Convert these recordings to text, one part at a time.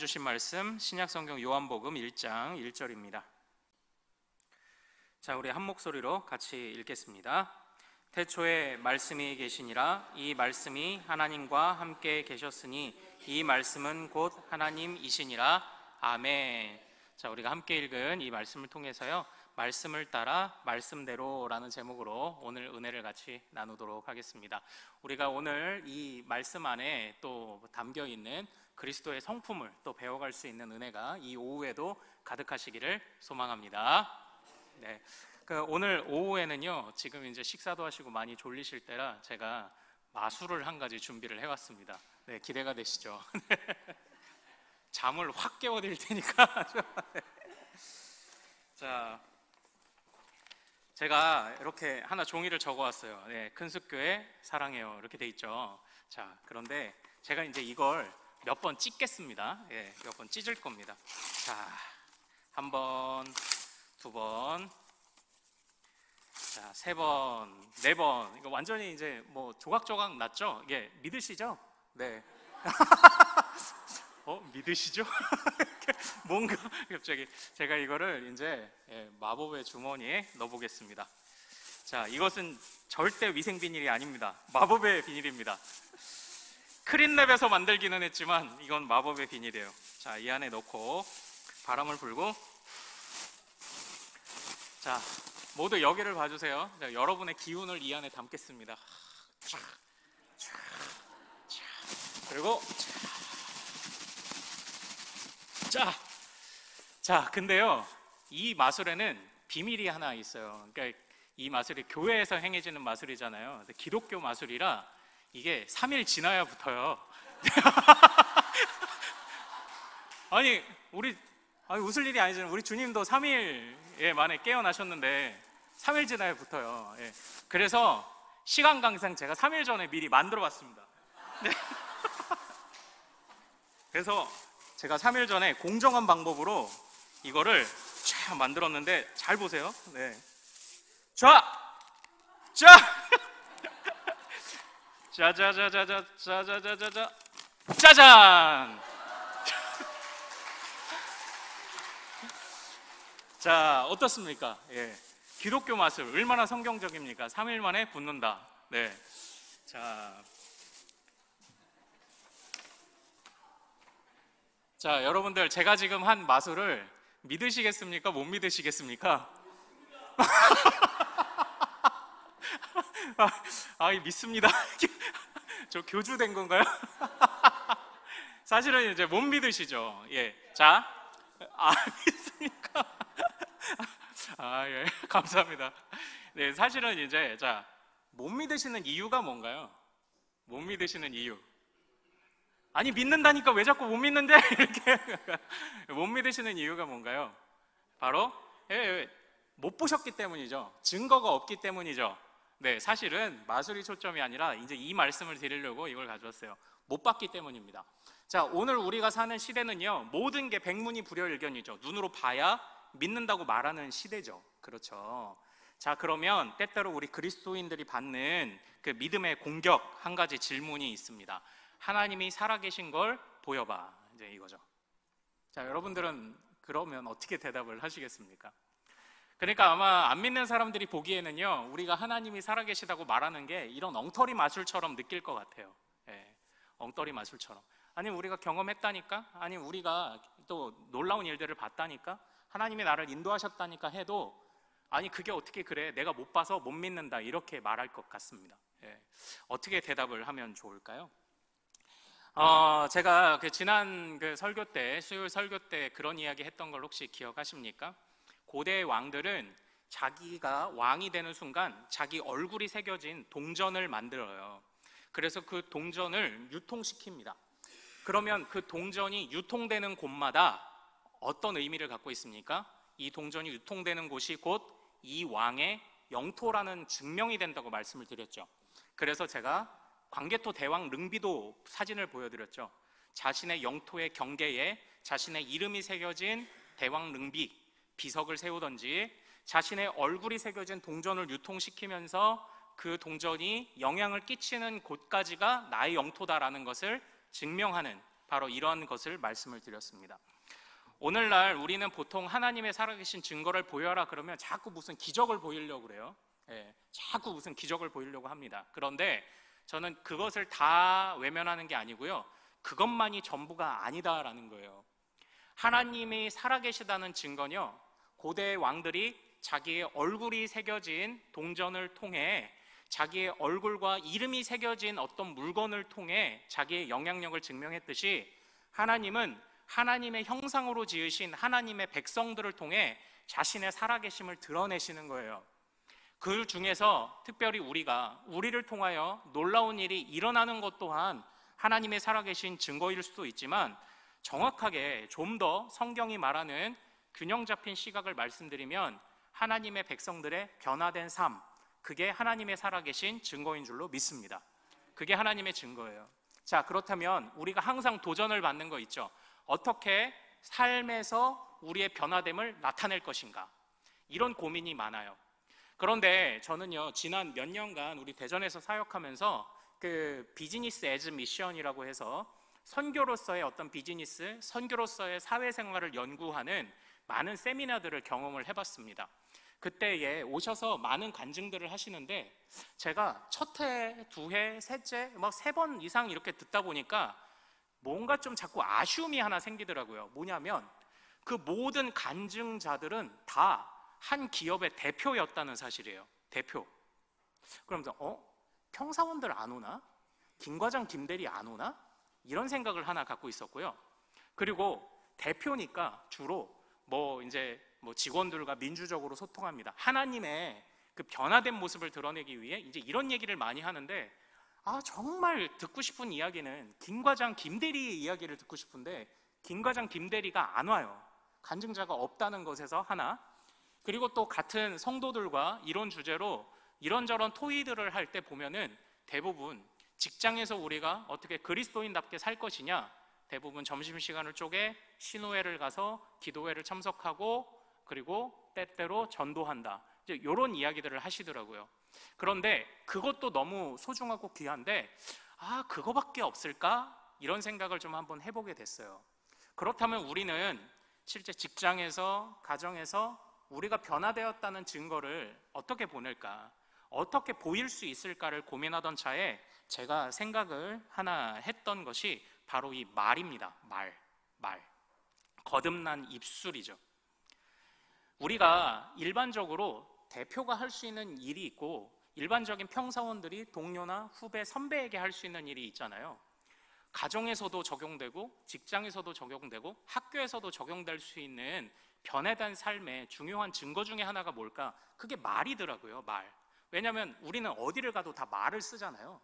주신 말씀 신약성경 요한복음 1장 1절입니다. 자, 우리 한 목소리로 같이 읽겠습니다. 태초에 말씀이 계시니라. 이 말씀이 하나님과 함께 계셨으니 이 말씀은 곧 하나님이시니라. 아멘. 자, 우리가 함께 읽은 이 말씀을 통해서요, 말씀을 따라 말씀대로라는 제목으로 오늘 은혜를 같이 나누도록 하겠습니다. 우리가 오늘 이 말씀 안에 또 담겨 있는 그리스도의 성품을 또 배워갈 수 있는 은혜가 이 오후에도 가득하시기를 소망합니다. 네, 오늘 오후에는요, 지금 이제 식사도 하시고 많이 졸리실 때라 제가 마술을 한 가지 준비를 해왔습니다. 네, 기대가 되시죠? 잠을 확 깨워드릴 테니까. 자, 제가 이렇게 하나 종이를 적어왔어요. 네, 큰숙교회 사랑해요 이렇게 돼 있죠. 자, 그런데 제가 이제 이걸 몇 번 찢겠습니다. 예, 몇 번 찢을 겁니다. 자, 한 번, 두 번, 자, 세 번, 네 번. 이거 완전히 이제 뭐 조각조각 났죠? 이게 믿으시죠? 네. 믿으시죠? 뭔가 갑자기 제가 이거를 이제 마법의 주머니에 넣어보겠습니다. 자, 이것은 절대 위생 비닐이 아닙니다. 마법의 비닐입니다. 크린랩에서 만들기는 했지만 이건 마법의 비닐이에요. 자, 이 안에 넣고 바람을 불고, 자, 모두 여기를 봐주세요. 자, 여러분의 기운을 이 안에 담겠습니다. 그리고 자, 근데요, 이 마술에는 비밀이 하나 있어요. 그러니까 이 마술이 교회에서 행해지는 마술이잖아요. 기독교 마술이라 이게 3일 지나야 붙어요. 아니 웃을 일이 아니잖아요. 우리 주님도 3일 만에 깨어나셨는데 3일 지나야 붙어요. 예. 그래서 시간 강상 제가 3일 전에 미리 만들어 봤습니다. 네. 그래서 제가 3일 전에 공정한 방법으로 이거를 쫙 만들었는데, 잘 보세요. 네. 자! 짜자자자자자자자자자 짜잔! 자, 어떻습니까? 예. 기독교 마술 얼마나 성경적입니까? 3일 만에 붙는다. 네. 자, 여러분들, 제가 지금 한 마술을 믿으시겠습니까? 못 믿으시겠습니까? 믿습니다. 저 교주된 건가요? 사실은 이제 못 믿으시죠. 예. 자, 믿습니까? 예, 감사합니다. 네, 사실은 이제, 자, 못 믿으시는 이유가 뭔가요? 못 믿으시는 이유. 아니, 믿는다니까 왜 자꾸 못 믿는데? 이렇게. 못 믿으시는 이유가 뭔가요? 바로 못 보셨기 때문이죠. 증거가 없기 때문이죠. 네, 사실은 마술이 초점이 아니라 이제 이 말씀을 드리려고 이걸 가져왔어요. 못 봤기 때문입니다. 자, 오늘 우리가 사는 시대는요, 모든 게 백문이 불여일견이죠. 눈으로 봐야 믿는다고 말하는 시대죠. 그렇죠. 자, 그러면 때때로 우리 그리스도인들이 받는 그 믿음의 공격, 한 가지 질문이 있습니다. 하나님이 살아계신 걸 보여봐, 이제 이거죠. 자, 여러분들은 그러면 어떻게 대답을 하시겠습니까? 그러니까 아마 안 믿는 사람들이 보기에는요, 우리가 하나님이 살아계시다고 말하는 게 이런 엉터리 마술처럼 느낄 것 같아요. 예, 엉터리 마술처럼. 아니, 우리가 경험했다니까? 아니, 우리가 또 놀라운 일들을 봤다니까? 하나님이 나를 인도하셨다니까 해도, 아니, 그게 어떻게 그래? 내가 못 봐서 못 믿는다, 이렇게 말할 것 같습니다. 예, 어떻게 대답을 하면 좋을까요? 제가 지난 설교 때, 수요일 설교 때 그런 이야기 했던 걸 혹시 기억하십니까? 고대 왕들은 자기가 왕이 되는 순간 자기 얼굴이 새겨진 동전을 만들어요. 그래서 그 동전을 유통시킵니다. 그러면 그 동전이 유통되는 곳마다 어떤 의미를 갖고 있습니까? 이 동전이 유통되는 곳이 곧 이 왕의 영토라는 증명이 된다고 말씀을 드렸죠. 그래서 제가 광개토 대왕 릉비도 사진을 보여드렸죠. 자신의 영토의 경계에 자신의 이름이 새겨진 대왕 릉비 비석을 세우던지, 자신의 얼굴이 새겨진 동전을 유통시키면서 그 동전이 영향을 끼치는 곳까지가 나의 영토다라는 것을 증명하는 바로 이런 것을 말씀을 드렸습니다. 오늘날 우리는 보통 하나님의 살아계신 증거를 보여라 그러면 자꾸 무슨 기적을 보이려고 그래요. 자꾸 무슨 기적을 보이려고 합니다. 그런데 저는 그것을 다 외면하는 게 아니고요, 그것만이 전부가 아니다라는 거예요. 하나님이 살아계시다는 증거는요, 고대 왕들이 자기의 얼굴이 새겨진 동전을 통해, 자기의 얼굴과 이름이 새겨진 어떤 물건을 통해 자기의 영향력을 증명했듯이, 하나님은 하나님의 형상으로 지으신 하나님의 백성들을 통해 자신의 살아계심을 드러내시는 거예요. 그 중에서 특별히 우리를 통하여 놀라운 일이 일어나는 것 또한 하나님의 살아계신 증거일 수도 있지만, 정확하게 좀 더 성경이 말하는 균형 잡힌 시각을 말씀드리면 하나님의 백성들의 변화된 삶, 그게 하나님의 살아계신 증거인 줄로 믿습니다. 그게 하나님의 증거예요. 자, 그렇다면 우리가 항상 도전을 받는 거 있죠. 어떻게 삶에서 우리의 변화됨을 나타낼 것인가, 이런 고민이 많아요. 그런데 저는요, 지난 몇 년간 우리 대전에서 사역하면서 그 비즈니스 애즈 미션이라고 해서 선교로서의 어떤 비즈니스, 선교로서의 사회생활을 연구하는 많은 세미나들을 경험을 해봤습니다. 그때에 오셔서 많은 간증들을 하시는데, 제가 첫 해, 두 해, 셋째, 막 3번 이상 이렇게 듣다 보니까 뭔가 좀 자꾸 아쉬움이 하나 생기더라고요. 뭐냐면 그 모든 간증자들은 다 한 기업의 대표였다는 사실이에요. 대표. 그러면서 평사원들 안 오나? 김 과장, 김 대리 안 오나? 이런 생각을 하나 갖고 있었고요. 그리고 대표니까 주로 이제 직원들과 민주적으로 소통합니다. 하나님의 그 변화된 모습을 드러내기 위해 이제 이런 얘기를 많이 하는데, 정말 듣고 싶은 이야기는 김 과장, 김 대리의 이야기를 듣고 싶은데 김 과장, 김 대리가 안 와요. 간증자가 없다는 것에서 하나, 그리고 또 같은 성도들과 이런 주제로 이런저런 토의들을 할 때 보면은 대부분 직장에서 우리가 어떻게 그리스도인답게 살 것이냐, 대부분 점심시간을 쪼개 신우회를 가서 기도회를 참석하고 그리고 때때로 전도한다, 이제 이런 이야기들을 하시더라고요. 그런데 그것도 너무 소중하고 귀한데 그거밖에 없을까? 이런 생각을 좀 한번 해보게 됐어요. 그렇다면 우리는 실제 직장에서, 가정에서 우리가 변화되었다는 증거를 어떻게 보낼까, 어떻게 보일 수 있을까를 고민하던 차에 제가 생각을 하나 했던 것이 바로 이 말입니다. 말. 거듭난 입술이죠. 우리가 일반적으로 대표가 할 수 있는 일이 있고, 일반적인 평사원들이 동료나 후배, 선배에게 할 수 있는 일이 있잖아요. 가정에서도 적용되고 직장에서도 적용되고 학교에서도 적용될 수 있는 변화된 삶의 중요한 증거 중에 하나가 뭘까? 그게 말이더라고요. 말. 왜냐하면 우리는 어디를 가도 다 말을 쓰잖아요.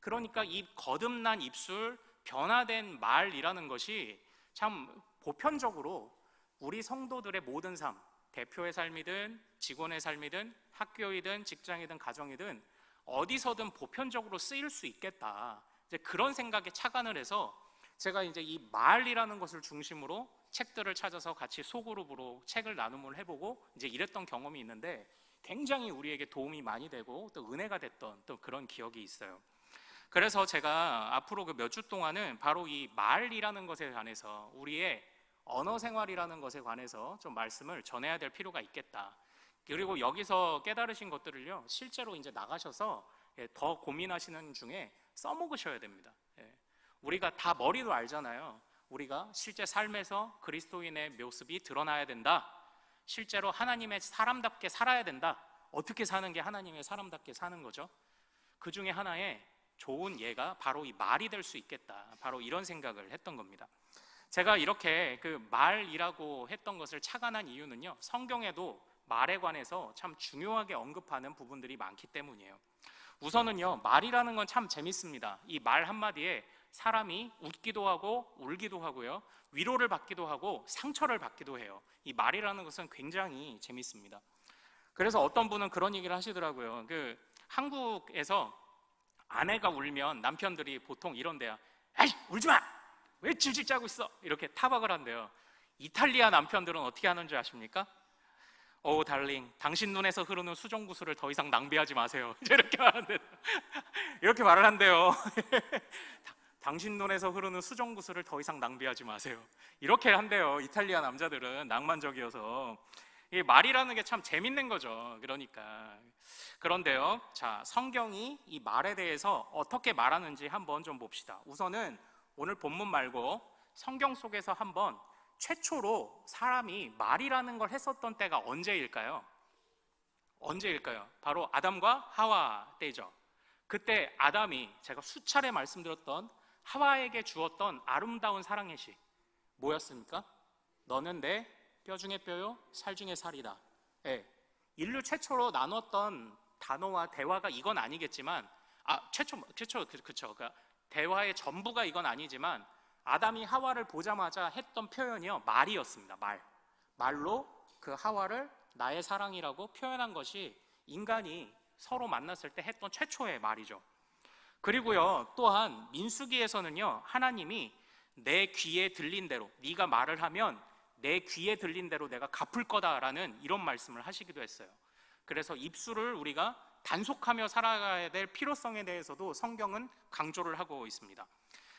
그러니까 이 거듭난 입술, 변화된 말이라는 것이 참 보편적으로 우리 성도들의 모든 삶, 대표의 삶이든 직원의 삶이든 학교이든 직장이든 가정이든 어디서든 보편적으로 쓰일 수 있겠다, 이제 그런 생각에 착안을 해서 제가 이제 이 말이라는 것을 중심으로 책들을 찾아서 같이 소그룹으로 책을 나눔을 해보고 이제 이랬던 경험이 있는데, 굉장히 우리에게 도움이 많이 되고 또 은혜가 됐던 또 그런 기억이 있어요. 그래서 제가 앞으로 그 몇 주 동안은 바로 이 말이라는 것에 관해서, 우리의 언어 생활이라는 것에 관해서 좀 말씀을 전해야 될 필요가 있겠다. 그리고 여기서 깨달으신 것들을요, 실제로 이제 나가셔서 더 고민하시는 중에 써먹으셔야 됩니다. 우리가 다 머리로 알잖아요. 우리가 실제 삶에서 그리스도인의 모습이 드러나야 된다. 실제로 하나님의 사람답게 살아야 된다. 어떻게 사는 게 하나님의 사람답게 사는 거죠? 그 중에 하나의 좋은 예가 바로 이 말이 될 수 있겠다. 바로 이런 생각을 했던 겁니다. 제가 이렇게 그 말이라고 했던 것을 착안한 이유는요, 성경에도 말에 관해서 참 중요하게 언급하는 부분들이 많기 때문이에요. 우선은요, 말이라는 건 참 재밌습니다. 이 말 한마디에 사람이 웃기도 하고 울기도 하고요, 위로를 받기도 하고 상처를 받기도 해요. 이 말이라는 것은 굉장히 재밌습니다. 그래서 어떤 분은 그런 얘기를 하시더라고요. 그 한국에서 아내가 울면 남편들이 보통 이런대요. 에이, 울지 마! 왜 질질 짜고 있어? 이렇게 타박을 한대요. 이탈리아 남편들은 어떻게 하는 줄 아십니까? 오 달링, 당신 눈에서 흐르는 수정구슬을 더 이상 낭비하지 마세요. 이렇게 말한대요. 이렇게 말을 한대요. 당신 눈에서 흐르는 수정구슬을 더 이상 낭비하지 마세요. 이렇게 한대요. 이탈리아 남자들은 낭만적이어서. 이 말이라는 게 참 재밌는 거죠. 그러니까. 그런데요, 자, 성경이 이 말에 대해서 어떻게 말하는지 한번 좀 봅시다. 우선은 오늘 본문 말고 성경 속에서 한번 최초로 사람이 말이라는 걸 했었던 때가 언제일까요? 언제일까요? 바로 아담과 하와 때죠. 그때 아담이 제가 수차례 말씀드렸던 하와에게 주었던 아름다운 사랑의 시 뭐였습니까? 너는 내 뼈 중에 뼈요, 살 중에 살이다. 예, 인류 최초로 나눴던 단어와 대화가 이건 아니겠지만, 그쵸. 그러니까 대화의 전부가 이건 아니지만 아담이 하와를 보자마자 했던 표현이요, 말이었습니다. 말로 그 하와를 나의 사랑이라고 표현한 것이 인간이 서로 만났을 때 했던 최초의 말이죠. 그리고요, 또한 민수기에서는요, 하나님이 내 귀에 들린 대로, 네가 말을 하면 내 귀에 들린 대로 내가 갚을 거다라는 이런 말씀을 하시기도 했어요. 그래서 입술을 우리가 단속하며 살아가야 될 필요성에 대해서도 성경은 강조를 하고 있습니다.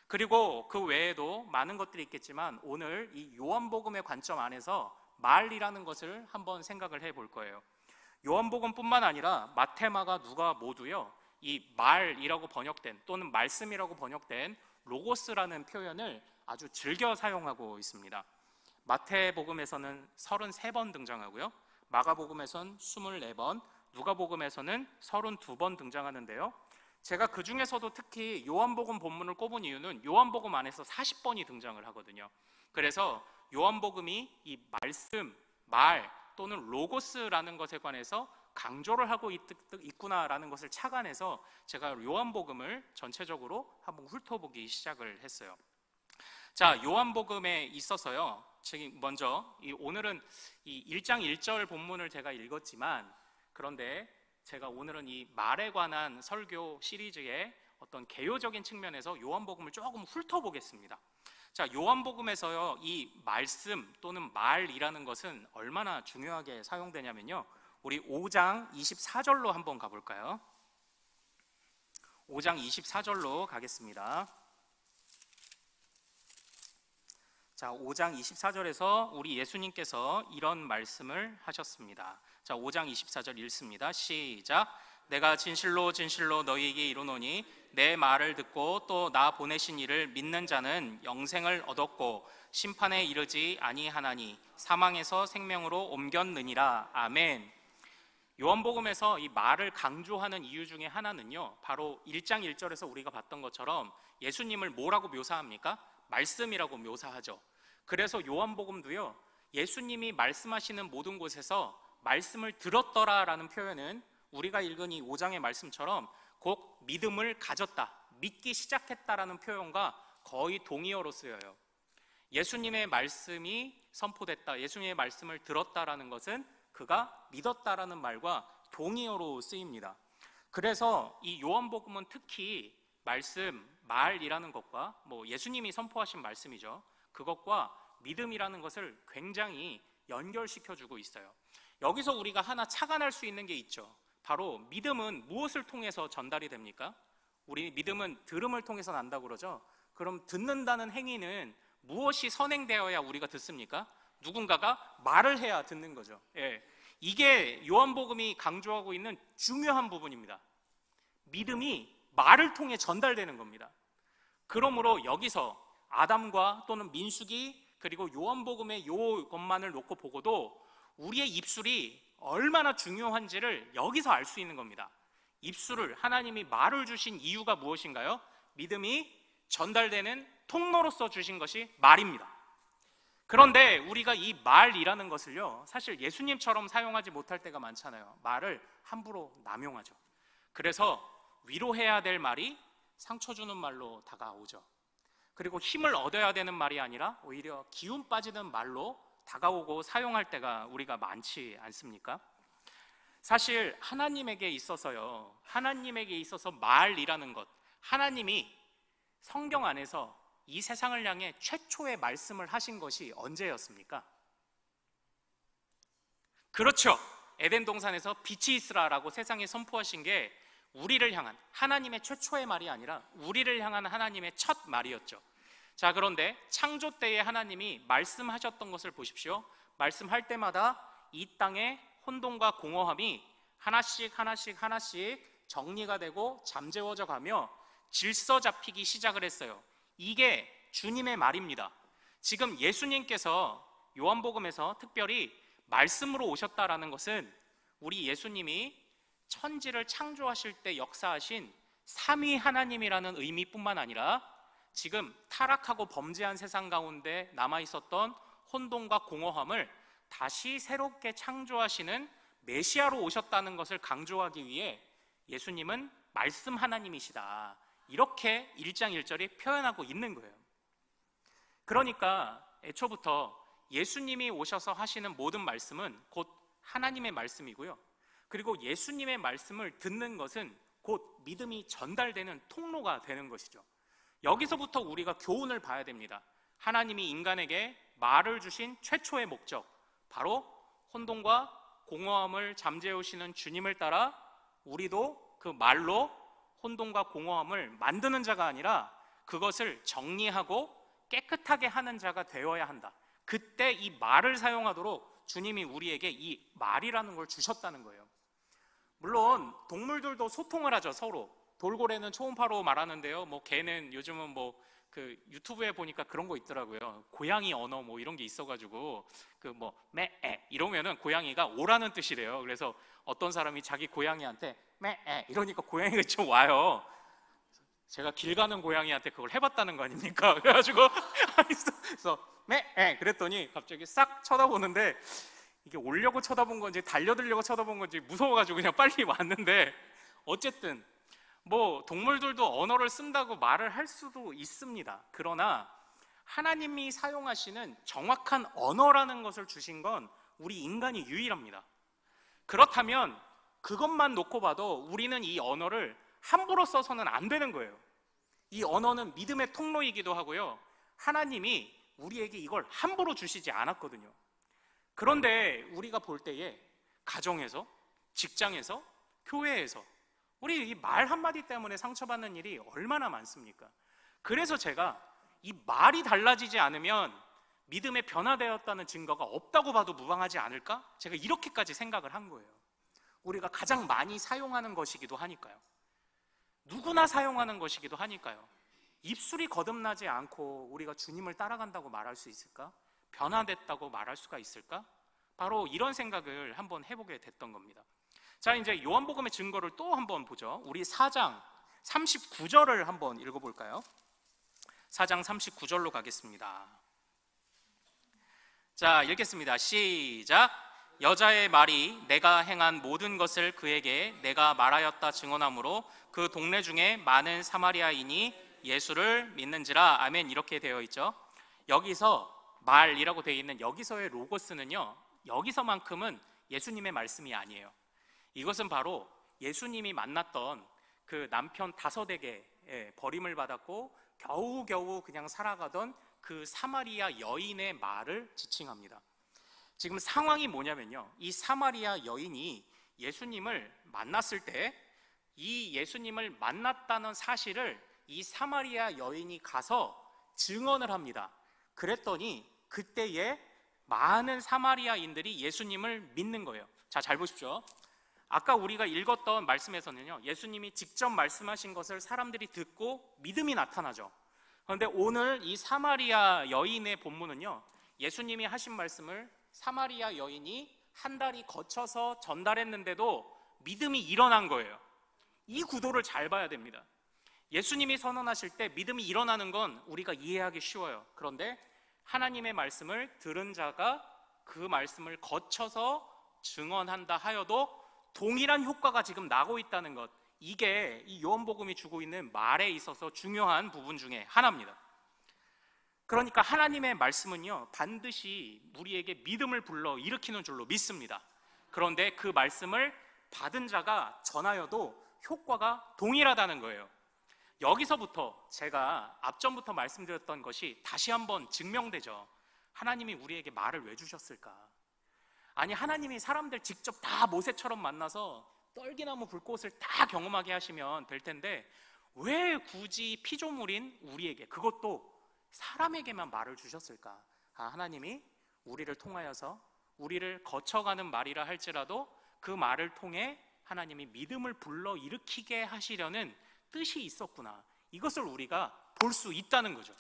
그리고 그 외에도 많은 것들이 있겠지만 오늘 이 요한복음의 관점 안에서 말이라는 것을 한번 생각을 해볼 거예요. 요한복음뿐만 아니라 마태, 마가, 누가 모두요, 이 말이라고 번역된 또는 말씀이라고 번역된 로고스라는 표현을 아주 즐겨 사용하고 있습니다. 마태복음에서는 33번 등장하고요, 마가복음에서는 24번, 누가복음에서는 32번 등장하는데요, 제가 그 중에서도 특히 요한복음 본문을 꼽은 이유는 요한복음 안에서 40번이 등장을 하거든요. 그래서 요한복음이 이 말씀, 말 또는 로고스라는 것에 관해서 강조를 하고 있구나라는 것을 착안해서 제가 요한복음을 전체적으로 한번 훑어보기 시작을 했어요. 자, 요한복음에 있어서요, 지금 먼저 오늘은 이 1장 1절 본문을 제가 읽었지만, 그런데 제가 오늘은 이 말에 관한 설교 시리즈의 어떤 개요적인 측면에서 요한복음을 조금 훑어보겠습니다. 자, 요한복음에서요, 이 말씀 또는 말이라는 것은 얼마나 중요하게 사용되냐면요, 우리 5장 24절로 한번 가볼까요? 5장 24절로 가겠습니다. 자, 5장 24절에서 우리 예수님께서 이런 말씀을 하셨습니다. 자, 5장 24절 읽습니다. 시작. 내가 진실로 진실로 너희에게 이르노니 내 말을 듣고 또 나 보내신 이를 믿는 자는 영생을 얻었고 심판에 이르지 아니하나니 사망에서 생명으로 옮겼느니라. 아멘. 요한복음에서 이 말을 강조하는 이유 중에 하나는요, 바로 1장 1절에서 우리가 봤던 것처럼 예수님을 뭐라고 묘사합니까? 말씀이라고 묘사하죠. 그래서 요한복음도요, 예수님이 말씀하시는 모든 곳에서 말씀을 들었더라라는 표현은 우리가 읽은 이 5장의 말씀처럼 곧 믿음을 가졌다, 믿기 시작했다라는 표현과 거의 동의어로 쓰여요. 예수님의 말씀이 선포됐다, 예수님의 말씀을 들었다라는 것은 그가 믿었다라는 말과 동의어로 쓰입니다. 그래서 이 요한복음은 특히 말씀, 말이라는 것과 예수님이 선포하신 말씀이죠, 그것과 믿음이라는 것을 굉장히 연결시켜주고 있어요. 여기서 우리가 하나 착안할 수 있는 게 있죠. 바로 믿음은 무엇을 통해서 전달이 됩니까? 우리 믿음은 들음을 통해서 난다고 그러죠. 그럼 듣는다는 행위는 무엇이 선행되어야 우리가 듣습니까? 누군가가 말을 해야 듣는 거죠. 예, 이게 요한복음이 강조하고 있는 중요한 부분입니다. 믿음이 말을 통해 전달되는 겁니다. 그러므로 여기서 아담과 또는 민수기 그리고 요한복음의 요것만을 놓고 보고도 우리의 입술이 얼마나 중요한지를 여기서 알 수 있는 겁니다. 입술을, 하나님이 말을 주신 이유가 무엇인가요? 믿음이 전달되는 통로로서 주신 것이 말입니다. 그런데 우리가 이 말이라는 것을요, 사실 예수님처럼 사용하지 못할 때가 많잖아요. 말을 함부로 남용하죠. 그래서 위로해야 될 말이 상처 주는 말로 다가오죠. 그리고 힘을 얻어야 되는 말이 아니라 오히려 기운 빠지는 말로 다가오고 사용할 때가 우리가 많지 않습니까? 사실 하나님에게 있어서요, 하나님에게 있어서 말이라는 것, 하나님이 성경 안에서 이 세상을 향해 최초의 말씀을 하신 것이 언제였습니까? 그렇죠. 에덴 동산에서 빛이 있으라라고 세상에 선포하신 게 우리를 향한 하나님의 최초의 말이 아니라 우리를 향한 하나님의 첫 말이었죠. 자, 그런데 창조 때에 하나님이 말씀하셨던 것을 보십시오. 말씀할 때마다 이 땅에 혼돈과 공허함이 하나씩 정리가 되고 잠재워져 가며 질서 잡히기 시작을 했어요. 이게 주님의 말입니다. 지금 예수님께서 요한복음에서 특별히 말씀으로 오셨다라는 것은 우리 예수님이 천지를 창조하실 때 역사하신 삼위 하나님이라는 의미뿐만 아니라 지금 타락하고 범죄한 세상 가운데 남아있었던 혼돈과 공허함을 다시 새롭게 창조하시는 메시아로 오셨다는 것을 강조하기 위해 예수님은 말씀 하나님이시다, 이렇게 1장 1절이 표현하고 있는 거예요. 그러니까 애초부터 예수님이 오셔서 하시는 모든 말씀은 곧 하나님의 말씀이고요, 그리고 예수님의 말씀을 듣는 것은 곧 믿음이 전달되는 통로가 되는 것이죠. 여기서부터 우리가 교훈을 봐야 됩니다. 하나님이 인간에게 말을 주신 최초의 목적, 바로 혼돈과 공허함을 잠재우시는 주님을 따라 우리도 그 말로 혼돈과 공허함을 만드는 자가 아니라 그것을 정리하고 깨끗하게 하는 자가 되어야 한다. 그때 이 말을 사용하도록 주님이 우리에게 이 말이라는 걸 주셨다는 거예요. 물론 동물들도 소통을 하죠, 서로. 돌고래는 초음파로 말하는데요, 개는 요즘은 그 유튜브에 보니까 그런 거 있더라고요. 고양이 언어 이런 게 있어가지고 매에 이러면은 고양이가 오라는 뜻이래요. 그래서 어떤 사람이 자기 고양이한테 매에 이러니까 고양이가 좀 와요. 제가 길 가는 고양이한테 그걸 해봤다는 거 아닙니까? 그래가지고 그래서 매에 그랬더니 갑자기 싹 쳐다보는데 이게 오려고 쳐다본 건지 달려들려고 쳐다본 건지 무서워가지고 그냥 빨리 왔는데, 어쨌든 동물들도 언어를 쓴다고 말을 할 수도 있습니다. 그러나 하나님이 사용하시는 정확한 언어라는 것을 주신 건 우리 인간이 유일합니다. 그렇다면 그것만 놓고 봐도 우리는 이 언어를 함부로 써서는 안 되는 거예요. 이 언어는 믿음의 통로이기도 하고요, 하나님이 우리에게 이걸 함부로 주시지 않았거든요. 그런데 우리가 볼 때에 가정에서, 직장에서, 교회에서 우리 이 말 한마디 때문에 상처받는 일이 얼마나 많습니까? 그래서 제가 이 말이 달라지지 않으면 믿음에 변화되었다는 증거가 없다고 봐도 무방하지 않을까? 제가 이렇게까지 생각을 한 거예요. 우리가 가장 많이 사용하는 것이기도 하니까요. 누구나 사용하는 것이기도 하니까요. 입술이 거듭나지 않고 우리가 주님을 따라간다고 말할 수 있을까? 변화됐다고 말할 수가 있을까? 바로 이런 생각을 한번 해보게 됐던 겁니다. 자, 이제 요한복음의 증거를 또 한번 보죠. 우리 4장 39절을 한번 읽어볼까요? 4장 39절로 가겠습니다. 자, 읽겠습니다. 시작. 여자의 말이 내가 행한 모든 것을 그에게 내가 말하였다 증언하므로 그 동네 중에 많은 사마리아인이 예수를 믿는지라. 아멘. 이렇게 되어 있죠. 여기서 말이라고 되어 있는 여기서의 로고스는요, 여기서만큼은 예수님의 말씀이 아니에요. 이것은 바로 예수님이 만났던 그 남편 5에게 버림을 받았고 겨우겨우 그냥 살아가던 그 사마리아 여인의 말을 지칭합니다. 지금 상황이 뭐냐면요, 이 사마리아 여인이 예수님을 만났을 때 이 예수님을 만났다는 사실을 이 사마리아 여인이 가서 증언을 합니다. 그랬더니 그때에 많은 사마리아인들이 예수님을 믿는 거예요. 자, 잘 보십시오. 아까 우리가 읽었던 말씀에서는요, 예수님이 직접 말씀하신 것을 사람들이 듣고 믿음이 나타나죠. 그런데 오늘 이 사마리아 여인의 본문은요, 예수님이 하신 말씀을 사마리아 여인이 한 달이 거쳐서 전달했는데도 믿음이 일어난 거예요. 이 구도를 잘 봐야 됩니다. 예수님이 선언하실 때 믿음이 일어나는 건 우리가 이해하기 쉬워요. 그런데 하나님의 말씀을 들은 자가 그 말씀을 거쳐서 증언한다 하여도 동일한 효과가 지금 나고 있다는 것, 이게 이 요한복음이 주고 있는 말에 있어서 중요한 부분 중에 하나입니다. 그러니까 하나님의 말씀은요, 반드시 우리에게 믿음을 불러 일으키는 줄로 믿습니다. 그런데 그 말씀을 받은 자가 전하여도 효과가 동일하다는 거예요. 여기서부터 제가 앞전부터 말씀드렸던 것이 다시 한번 증명되죠. 하나님이 우리에게 말을 왜 주셨을까? 아니, 하나님이 사람들 직접 다 모세처럼 만나서 떨기나무 불꽃을 다 경험하게 하시면 될 텐데 왜 굳이 피조물인 우리에게, 그것도 사람에게만 말을 주셨을까? 하나님이 우리를 통하여서 우리를 거쳐가는 말이라 할지라도 그 말을 통해 하나님이 믿음을 불러일으키게 하시려는 뜻이 있었구나, 이것을 우리가 볼 수 있다는 거죠.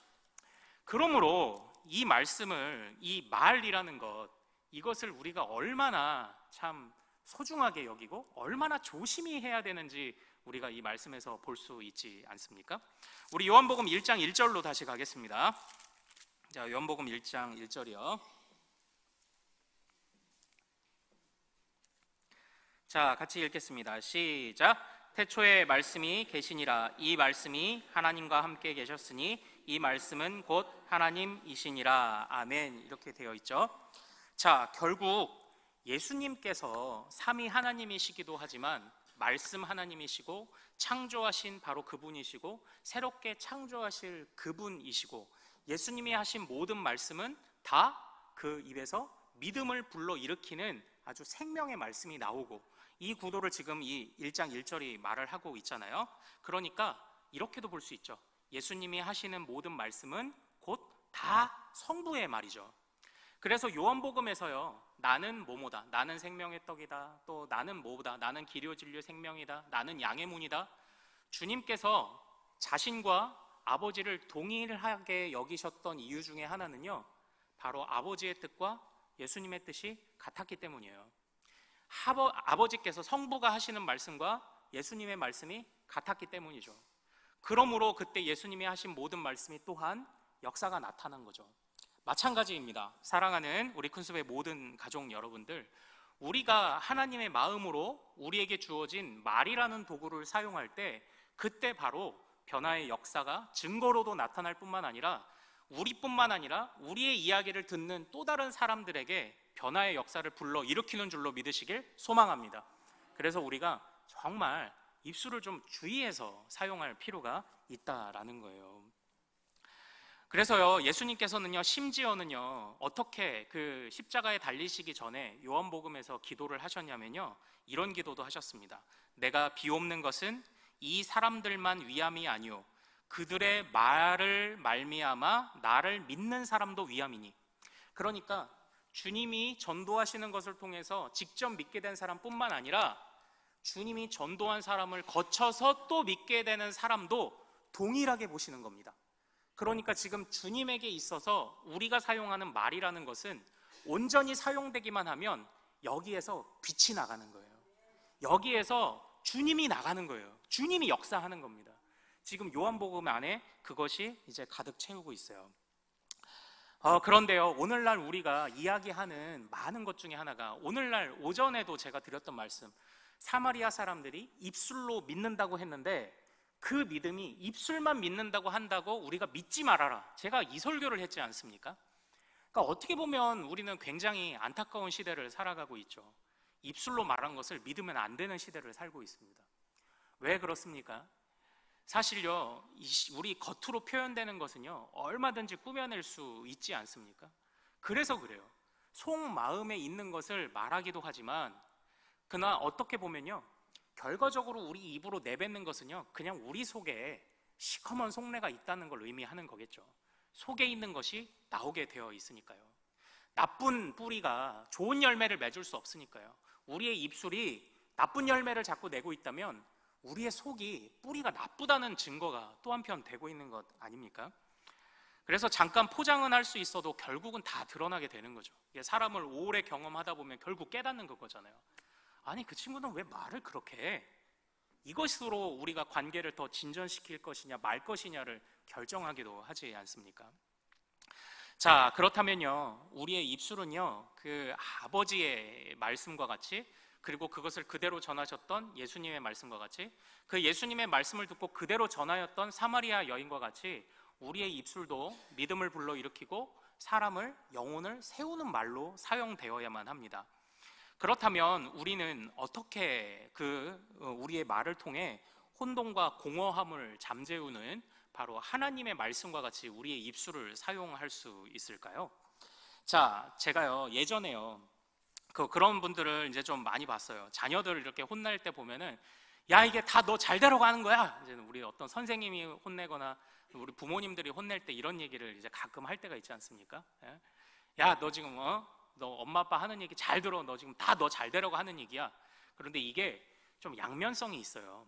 그러므로 이 말씀을, 이 말이라는 것, 이것을 우리가 얼마나 참 소중하게 여기고 얼마나 조심히 해야 되는지 우리가 이 말씀에서 볼 수 있지 않습니까? 우리 요한복음 1장 1절로 다시 가겠습니다. 자, 요한복음 1장 1절이요. 자, 같이 읽겠습니다. 시작. 태초에 말씀이 계시니라. 이 말씀이 하나님과 함께 계셨으니 이 말씀은 곧 하나님이시니라. 아멘. 이렇게 되어 있죠. 자, 결국 예수님께서 삼위 하나님이시기도 하지만 말씀 하나님이시고 창조하신 바로 그분이시고 새롭게 창조하실 그분이시고 예수님이 하신 모든 말씀은 다 그 입에서 믿음을 불러일으키는 아주 생명의 말씀이 나오고, 이 구도를 지금 이 1장 1절이 말을 하고 있잖아요. 그러니까 이렇게도 볼 수 있죠. 예수님이 하시는 모든 말씀은 곧 다 성부의 말이죠. 그래서 요한복음에서요, 나는 뭐뭐다, 나는 생명의 떡이다, 또 나는 뭐다, 나는 길이요 진리요 생명이다, 나는 양의 문이다, 주님께서 자신과 아버지를 동일하게 여기셨던 이유 중에 하나는요, 바로 아버지의 뜻과 예수님의 뜻이 같았기 때문이에요. 아버지께서 성부가 하시는 말씀과 예수님의 말씀이 같았기 때문이죠. 그러므로 그때 예수님이 하신 모든 말씀이 또한 역사가 나타난 거죠. 마찬가지입니다. 사랑하는 우리 큰숲의 모든 가족 여러분들, 우리가 하나님의 마음으로 우리에게 주어진 말이라는 도구를 사용할 때 그때 바로 변화의 역사가 증거로도 나타날 뿐만 아니라 우리뿐만 아니라 우리의 이야기를 듣는 또 다른 사람들에게 변화의 역사를 불러 일으키는 줄로 믿으시길 소망합니다. 그래서 우리가 정말 입술을 좀 주의해서 사용할 필요가 있다라는 거예요. 그래서요, 예수님께서는요, 심지어는요, 어떻게 그 십자가에 달리시기 전에 요한복음에서 기도를 하셨냐면요, 이런 기도도 하셨습니다. 내가 비옵는 것은 이 사람들만 위함이 아니오 그들의 말을 말미암아 나를 믿는 사람도 위함이니. 그러니까 주님이 전도하시는 것을 통해서 직접 믿게 된 사람뿐만 아니라 주님이 전도한 사람을 거쳐서 또 믿게 되는 사람도 동일하게 보시는 겁니다. 그러니까 지금 주님에게 있어서 우리가 사용하는 말이라는 것은 온전히 사용되기만 하면 여기에서 빛이 나가는 거예요. 여기에서 주님이 나가는 거예요. 주님이 역사하는 겁니다. 지금 요한복음 안에 그것이 이제 가득 채우고 있어요. 그런데요, 오늘날 우리가 이야기하는 많은 것 중에 하나가, 오늘날 오전에도 제가 드렸던 말씀, 사마리아 사람들이 입술로 믿는다고 했는데 그 믿음이 입술만 믿는다고 한다고 우리가 믿지 말아라, 제가 이 설교를 했지 않습니까? 그러니까 어떻게 보면 우리는 굉장히 안타까운 시대를 살아가고 있죠. 입술로 말한 것을 믿으면 안 되는 시대를 살고 있습니다. 왜 그렇습니까? 사실요, 우리 겉으로 표현되는 것은요, 얼마든지 꾸며낼 수 있지 않습니까? 그래서 그래요. 속마음에 있는 것을 말하기도 하지만 그러나 어떻게 보면요, 결과적으로 우리 입으로 내뱉는 것은요, 그냥 우리 속에 시커먼 속내가 있다는 걸 의미하는 거겠죠. 속에 있는 것이 나오게 되어 있으니까요. 나쁜 뿌리가 좋은 열매를 맺을 수 없으니까요. 우리의 입술이 나쁜 열매를 자꾸 내고 있다면 우리의 속이 뿌리가 나쁘다는 증거가 또 한편 되고 있는 것 아닙니까? 그래서 잠깐 포장은 할 수 있어도 결국은 다 드러나게 되는 거죠. 사람을 오래 경험하다 보면 결국 깨닫는 거잖아요. 아니, 그 친구는 왜 말을 그렇게 해? 이것으로 우리가 관계를 더 진전시킬 것이냐 말 것이냐를 결정하기도 하지 않습니까? 자, 그렇다면요, 우리의 입술은요, 그 아버지의 말씀과 같이, 그리고 그것을 그대로 전하셨던 예수님의 말씀과 같이, 그 예수님의 말씀을 듣고 그대로 전하였던 사마리아 여인과 같이 우리의 입술도 믿음을 불러일으키고 사람을, 영혼을 세우는 말로 사용되어야만 합니다. 그렇다면 우리는 어떻게 우리의 말을 통해 혼돈과 공허함을 잠재우는 바로 하나님의 말씀과 같이 우리의 입술을 사용할 수 있을까요? 자, 제가요, 예전에요, 그런 분들을 이제 좀 많이 봤어요. 자녀들을 이렇게 혼낼 때 보면은 야, 이게 다 너 잘 되라고 하는 거야. 이제 우리 어떤 선생님이 혼내거나 우리 부모님들이 혼낼 때 이런 얘기를 이제 가끔 할 때가 있지 않습니까? 예? 야, 너 지금 너 엄마 아빠 하는 얘기 잘 들어. 너 지금 다 너 잘 되라고 하는 얘기야. 그런데 이게 좀 양면성이 있어요.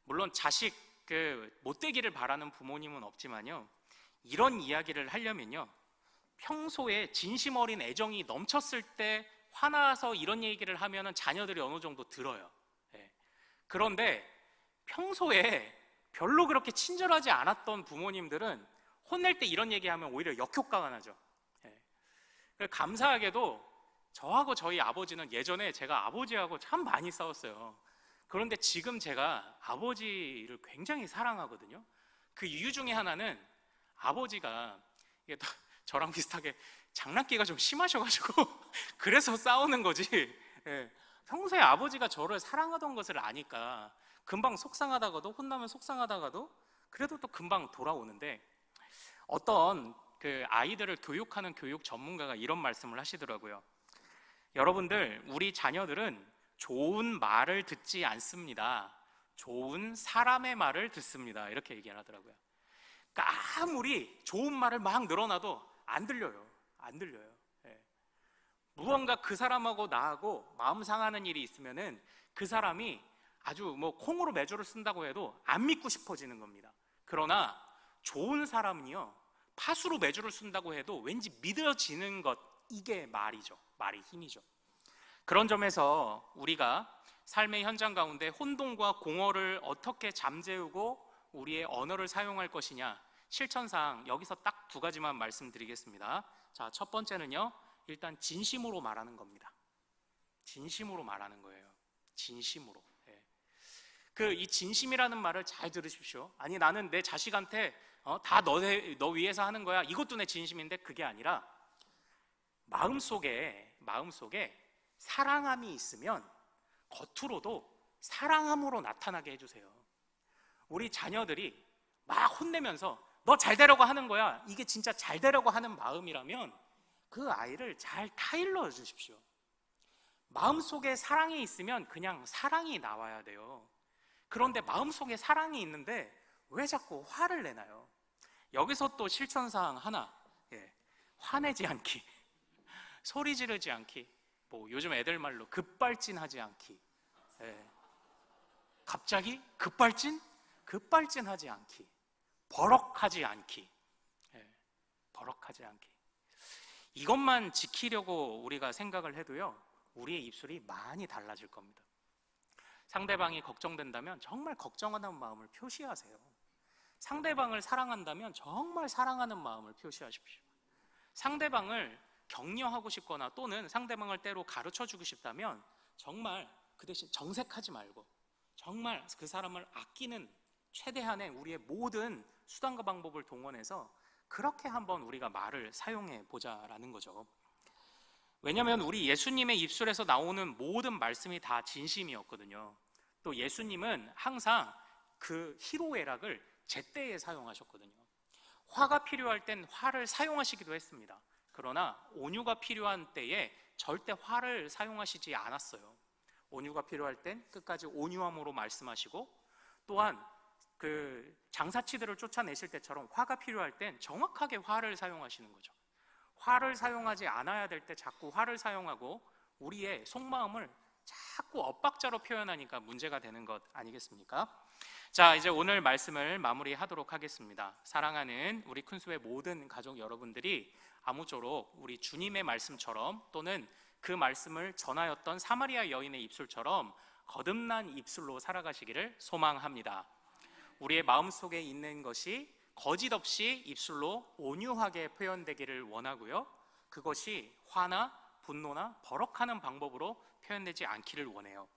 물론 자식 못되기를 바라는 부모님은 없지만요, 이런 이야기를 하려면요, 평소에 진심 어린 애정이 넘쳤을 때 화나서 이런 얘기를 하면은 자녀들이 어느 정도 들어요. 예. 그런데 평소에 별로 그렇게 친절하지 않았던 부모님들은 혼낼 때 이런 얘기하면 오히려 역효과가 나죠. 예. 감사하게도 저하고 저희 아버지는 예전에 제가 아버지하고 참 많이 싸웠어요. 그런데 지금 제가 아버지를 굉장히 사랑하거든요. 그 이유 중에 하나는 아버지가 저랑 비슷하게 장난기가 좀 심하셔가지고 그래서 싸우는 거지. 예. 평소에 아버지가 저를 사랑하던 것을 아니까 금방 속상하다가도, 혼나면 속상하다가도 그래도 또 금방 돌아오는데, 어떤 아이들을 교육하는 교육 전문가가 이런 말씀을 하시더라고요. 여러분들, 우리 자녀들은 좋은 말을 듣지 않습니다. 좋은 사람의 말을 듣습니다. 이렇게 얘기를 하더라고요. 그러니까 아무리 좋은 말을 막 늘어놔도 안 들려요. 안 들려요. 예. 무언가 그 사람하고 나하고 마음 상하는 일이 있으면은 그 사람이 아주 콩으로 매주를 쓴다고 해도 안 믿고 싶어지는 겁니다. 그러나 좋은 사람은요, 파수로 매주를 쓴다고 해도 왠지 믿어지는 것, 이게 말이죠. 말이 힘이죠. 그런 점에서 우리가 삶의 현장 가운데 혼돈과 공허를 어떻게 잠재우고 우리의 언어를 사용할 것이냐, 실천상 여기서 딱 두 가지만 말씀드리겠습니다. 자, 첫 번째는요, 일단 진심으로 말하는 겁니다. 진심으로 말하는 거예요. 진심으로. 예. 이 진심이라는 말을 잘 들으십시오. 아니, 나는 내 자식한테 다 너 위해서 하는 거야, 이것도 내 진심인데, 그게 아니라 마음속에 사랑함이 있으면 겉으로도 사랑함으로 나타나게 해주세요. 우리 자녀들이 막 혼내면서 너 잘 되려고 하는 거야, 이게 진짜 잘 되려고 하는 마음이라면 그 아이를 잘 타일러 주십시오. 마음속에 사랑이 있으면 그냥 사랑이 나와야 돼요. 그런데 마음속에 사랑이 있는데 왜 자꾸 화를 내나요? 여기서 또 실천사항 하나, 예, 화내지 않기, 소리 지르지 않기, 요즘 애들 말로 급발진하지 않기. 예. 갑자기 급발진하지 않기, 버럭하지 않기. 예. 버럭하지 않기. 이것만 지키려고 우리가 생각을 해도요, 우리의 입술이 많이 달라질 겁니다. 상대방이 걱정된다면 정말 걱정하는 마음을 표시하세요. 상대방을 사랑한다면 정말 사랑하는 마음을 표시하십시오. 상대방을 격려하고 싶거나 또는 상대방을 때로 가르쳐주고 싶다면 정말 그 대신 정색하지 말고 정말 그 사람을 아끼는 최대한의 우리의 모든 수단과 방법을 동원해서 그렇게 한번 우리가 말을 사용해 보자라는 거죠. 왜냐하면 우리 예수님의 입술에서 나오는 모든 말씀이 다 진심이었거든요. 또 예수님은 항상 그 희로애락을 제때에 사용하셨거든요. 화가 필요할 땐 화를 사용하시기도 했습니다. 그러나 온유가 필요한 때에 절대 화를 사용하시지 않았어요. 온유가 필요할 땐 끝까지 온유함으로 말씀하시고, 또한 그 장사치들을 쫓아내실 때처럼 화가 필요할 땐 정확하게 화를 사용하시는 거죠. 화를 사용하지 않아야 될 때 자꾸 화를 사용하고 우리의 속마음을 자꾸 엇박자로 표현하니까 문제가 되는 것 아니겠습니까? 자, 이제 오늘 말씀을 마무리하도록 하겠습니다. 사랑하는 우리 큰수의 모든 가족 여러분들이 아무쪼록 우리 주님의 말씀처럼 또는 그 말씀을 전하였던 사마리아 여인의 입술처럼 거듭난 입술로 살아가시기를 소망합니다. 우리의 마음속에 있는 것이 거짓 없이 입술로 온유하게 표현되기를 원하고요, 그것이 화나 분노나 버럭하는 방법으로 표현되지 않기를 원해요.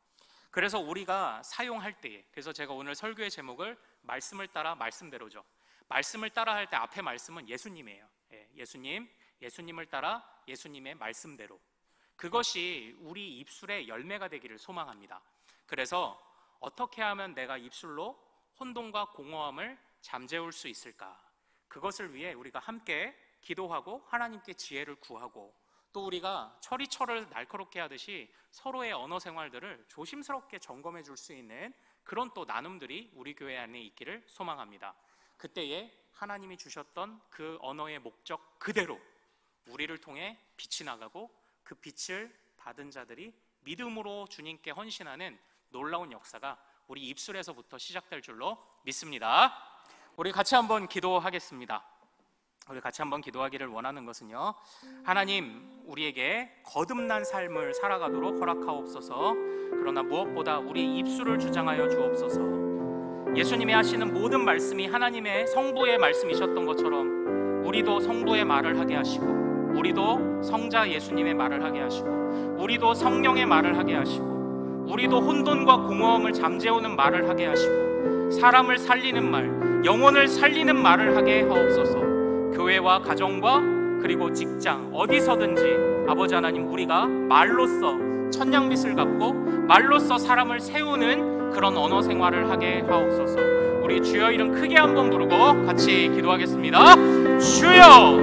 그래서 우리가 사용할 때에, 그래서 제가 오늘 설교의 제목을 말씀을 따라 말씀대로죠. 말씀을 따라 할 때 앞에 말씀은 예수님이에요. 예수님을 따라 예수님의 말씀대로, 그것이 우리 입술의 열매가 되기를 소망합니다. 그래서 어떻게 하면 내가 입술로 혼돈과 공허함을 잠재울 수 있을까? 그것을 위해 우리가 함께 기도하고 하나님께 지혜를 구하고, 또 우리가 철이 날카롭게 하듯이 서로의 언어 생활들을 조심스럽게 점검해 줄 수 있는 그런 또 나눔들이 우리 교회 안에 있기를 소망합니다. 그때에 하나님이 주셨던 그 언어의 목적 그대로 우리를 통해 빛이 나가고 그 빛을 받은 자들이 믿음으로 주님께 헌신하는 놀라운 역사가 우리 입술에서부터 시작될 줄로 믿습니다. 우리 같이 한번 기도하겠습니다. 우리 같이 한번 기도하기를 원하는 것은요, 하나님, 우리에게 거듭난 삶을 살아가도록 허락하옵소서. 그러나 무엇보다 우리 입술을 주장하여 주옵소서. 예수님이 하시는 모든 말씀이 하나님의 성부의 말씀이셨던 것처럼 우리도 성부의 말을 하게 하시고, 우리도 성자 예수님의 말을 하게 하시고, 우리도 성령의 말을 하게 하시고, 우리도 혼돈과 공허함을 잠재우는 말을 하게 하시고, 사람을 살리는 말, 영혼을 살리는 말을 하게 하옵소서. 교회와 가정과 그리고 직장 어디서든지 아버지 하나님, 우리가 말로써 천냥빛을 갖고 말로써 사람을 세우는 그런 언어 생활을 하게 하옵소서. 우리 주여 이름 크게 한번 부르고 같이 기도하겠습니다. 주여!